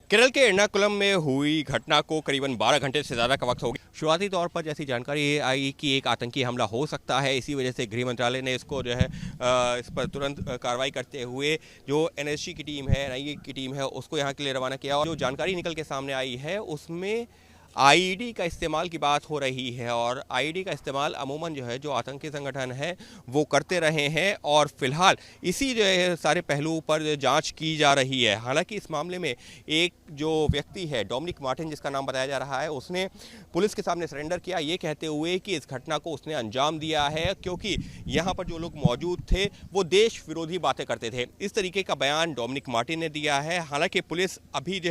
केरल के एर्नाकुलम में हुई घटना को करीबन 12 घंटे से ज़्यादा का वक्त हो गया। शुरुआती तौर पर जैसी जानकारी आई कि एक आतंकी हमला हो सकता है, इसी वजह से गृह मंत्रालय ने इसको इस पर तुरंत कार्रवाई करते हुए जो एनएसजी की टीम है, एनआईए की टीम है, उसको यहाँ के लिए रवाना किया। और जो जानकारी निकल के सामने आई है उसमें आईईडी का इस्तेमाल की बात हो रही है और आईईडी का इस्तेमाल अमूमन जो आतंकी संगठन है वो करते रहे हैं और फिलहाल इसी सारे पहलुओं पर जांच की जा रही है। हालांकि इस मामले में एक जो व्यक्ति है डोमिनिक मार्टिन जिसका नाम बताया जा रहा है, उसने पुलिस के सामने सरेंडर किया, ये कहते हुए कि इस घटना को उसने अंजाम दिया है क्योंकि यहाँ पर जो लोग मौजूद थे वो देश विरोधी बातें करते थे। इस तरीके का बयान डोमिनिक मार्टिन ने दिया है। हालांकि पुलिस अभी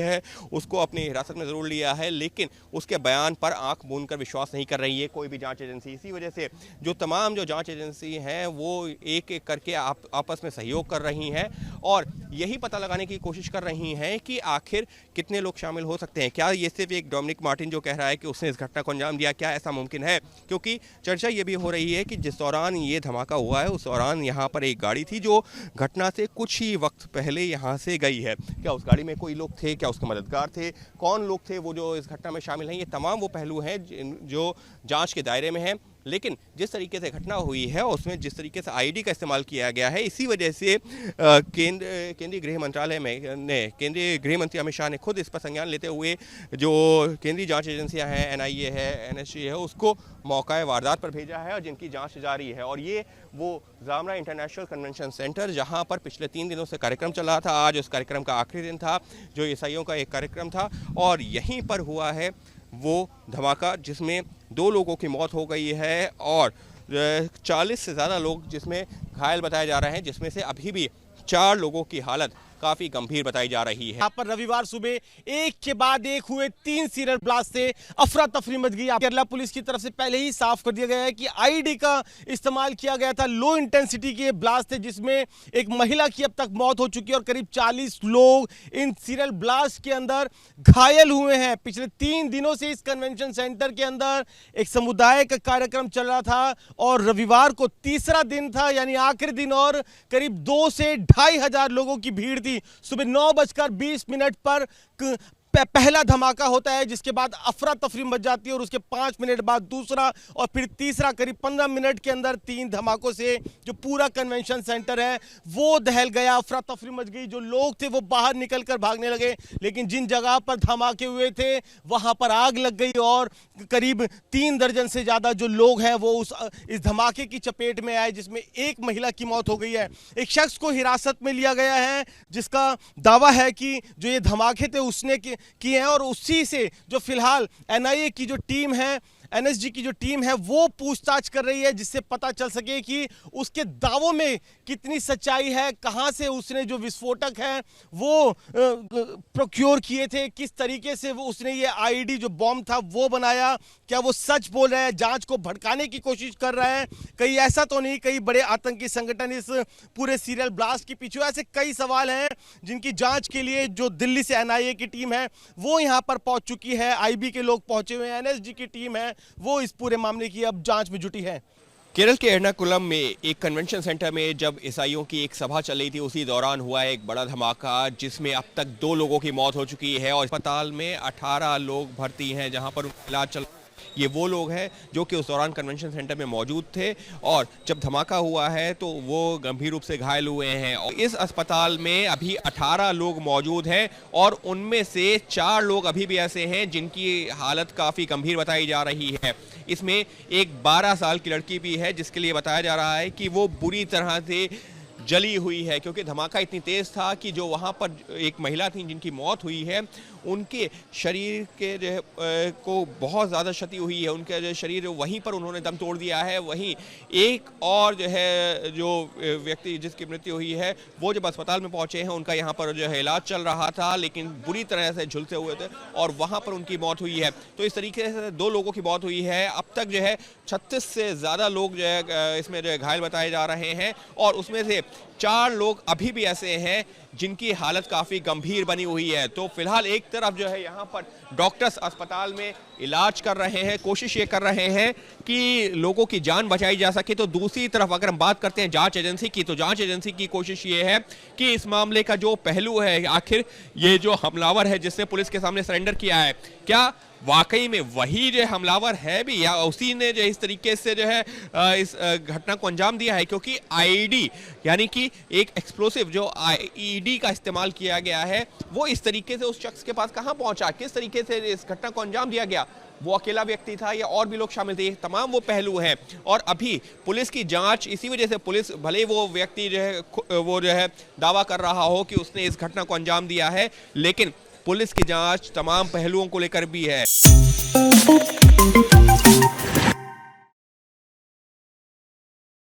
उसको अपनी हिरासत में ज़रूर लिया है, लेकिन उसके बयान पर आंख मूंद कर विश्वास नहीं कर रही है कोई भी जांच एजेंसी। इसी वजह से जो तमाम जांच एजेंसी हैं वो एक एक करके आपस में सहयोग कर रही हैं और यही पता लगाने की कोशिश कर रही हैं कि आखिर कितने लोग शामिल हो सकते हैं। क्या ये सिर्फ एक डोमिनिक मार्टिन जो कह रहा है कि उसने इस घटना को अंजाम दिया, क्या ऐसा मुमकिन है? क्योंकि चर्चा ये भी हो रही है कि जिस दौरान ये धमाका हुआ है उस दौरान यहाँ पर एक गाड़ी थी जो घटना से कुछ ही वक्त पहले यहाँ से गई है। क्या उस गाड़ी में कोई लोग थे, क्या उसके मददगार थे, कौन लोग थे वो जो इस घटना में शामिल हैं? ये तमाम वो पहलू हैं जो जांच के दायरे में हैं। लेकिन जिस तरीके से घटना हुई है उसमें जिस तरीके से आईडी का इस्तेमाल किया गया है, इसी वजह से केंद्रीय गृह मंत्रालय ने केंद्रीय गृह मंत्री अमित शाह ने खुद इस पर संज्ञान लेते हुए जो केंद्रीय जांच एजेंसियां हैं, एनआईए है, एनएसजी है, उसको मौका वारदात पर भेजा है और जिनकी जांच जारी है। और ये वो जामरा इंटरनेशनल कन्वेंशन सेंटर जहां पर पिछले 3 दिनों से कार्यक्रम चल रहा था, आज उस कार्यक्रम का आखिरी दिन था, जो ईसाइयों का एक कार्यक्रम था और यहीं पर हुआ है वो धमाका जिसमें 2 लोगों की मौत हो गई है और 40 से ज़्यादा लोग जिसमें घायल बताए जा रहे हैं, जिसमें से अभी भी 4 लोगों की हालत काफी गंभीर बताई जा रही है। यहाँ पर रविवार सुबह एक के बाद एक हुए 3 सीरियल ब्लास्ट से अफरा तफरी मच गई। केरला पुलिस की तरफ से पहले ही साफ कर दिया गया है कि आईडी का इस्तेमाल किया गया था। लो इंटेंसिटी के ब्लास्ट थे जिसमें एक महिला की अब तक मौत हो चुकी है और करीब 40 लोग इन सीरियल ब्लास्ट के अंदर घायल हुए हैं। पिछले 3 दिनों से इस कन्वेंशन सेंटर के अंदर एक समुदाय का कार्यक्रम चल रहा था और रविवार को तीसरा दिन था, यानी आखिरी दिन, और करीब 2 से 2,500 हजार लोगों की भीड़ थी। सुबह 9:20 पर पहला धमाका होता है जिसके बाद अफरा तफरी मच जाती है और उसके 5 मिनट बाद दूसरा और फिर तीसरा। करीब 15 मिनट के अंदर 3 धमाकों से जो पूरा कन्वेंशन सेंटर है वो दहल गया, अफरा तफरी मच गई। जो लोग थे वो बाहर निकलकर भागने लगे, लेकिन जिन जगह पर धमाके हुए थे वहां पर आग लग गई और करीब 3 दर्जन से ज्यादा जो लोग हैं वो इस धमाके की चपेट में आए, जिसमें एक महिला की मौत हो गई है। एक शख्स को हिरासत में लिया गया है जिसका दावा है कि जो ये धमाके थे उसने किए हैं और उसी से जो फिलहाल एनआईए की जो टीम है, एनएसजी की जो टीम है वो पूछताछ कर रही है, जिससे पता चल सके कि उसके दावों में कितनी सच्चाई है, कहां से उसने जो विस्फोटक है वो प्रोक्योर किए थे, किस तरीके से वो उसने ये आईडी जो बॉम्ब था वो बनाया, क्या वो सच बोल रहा है, जांच को भड़काने की कोशिश कर रहा है, कहीं ऐसा तो नहीं कई बड़े आतंकी संगठन इस पूरे सीरियल ब्लास्ट के पीछे। ऐसे कई सवाल हैं जिनकी जांच के लिए जो दिल्ली से एनआईए की टीम है वो यहां पर पहुंच चुकी है, आईबी के लोग पहुंचे हुए हैं, एनएसजी की टीम है वो इस पूरे मामले की अब जांच में जुटी है। केरल के एर्नाकुलम में एक कन्वेंशन सेंटर में जब ईसाइयों की एक सभा चल रही थी उसी दौरान हुआ एक बड़ा धमाका जिसमें अब तक 2 लोगों की मौत हो चुकी है और अस्पताल में 18 लोग भर्ती हैं जहां पर इलाज चल। ये वो लोग हैं जो कि उस दौरान कन्वेंशन सेंटर में मौजूद थे और जब धमाका हुआ है तो वो गंभीर रूप से घायल हुए हैं और इस अस्पताल में अभी 18 लोग मौजूद हैं और उनमें से 4 लोग अभी भी ऐसे हैं जिनकी हालत काफ़ी गंभीर बताई जा रही है। इसमें एक 12 साल की लड़की भी है जिसके लिए बताया जा रहा है कि वो बुरी तरह से जली हुई है क्योंकि धमाका इतनी तेज था कि जो वहाँ पर एक महिला थी जिनकी मौत हुई है उनके शरीर के को बहुत ज़्यादा क्षति हुई है, उनका जो शरीर वहीं पर उन्होंने दम तोड़ दिया है। वहीं एक और जो व्यक्ति जिसकी मृत्यु हुई है वो जब अस्पताल में पहुँचे हैं उनका यहाँ पर इलाज चल रहा था लेकिन बुरी तरह से झुलसे हुए थे और वहाँ पर उनकी मौत हुई है। तो इस तरीके से 2 लोगों की मौत हुई है। अब तक 36 से ज़्यादा लोग इसमें घायल बताए जा रहे हैं और उसमें से 4 लोग अभी भी ऐसे हैं जिनकी हालत काफ़ी गंभीर बनी हुई है। तो फिलहाल एक तरफ जो है यहाँ पर डॉक्टर्स अस्पताल में इलाज कर रहे हैं, कोशिश ये कर रहे हैं कि लोगों की जान बचाई जा सके। तो दूसरी तरफ अगर हम बात करते हैं जांच एजेंसी की, तो जांच एजेंसी की कोशिश ये है कि इस मामले का जो पहलू है, आखिर ये जो हमलावर है जिसने पुलिस के सामने सरेंडर किया है, क्या वाकई में वही जो हमलावर है भी, या उसी ने जो इस तरीके से जो है इस घटना को अंजाम दिया है। क्योंकि आईडी यानी कि एक एक्सप्लोसिव जो आईडी का इस्तेमाल किया गया है, वो इस तरीके से उस शख्स के पास कहां पहुंचा, किस तरीके से इस घटना को अंजाम दिया गया, वो अकेला व्यक्ति था या और भी लोग शामिल थे, तमाम वो पहलू हैं। और अभी पुलिस की जांच, इसी वजह से पुलिस, भले वो व्यक्ति जो है वो जो है दावा कर रहा हो कि उसने इस घटना को अंजाम दिया है, लेकिन पुलिस की जांच तमाम पहलुओं को लेकर भी है।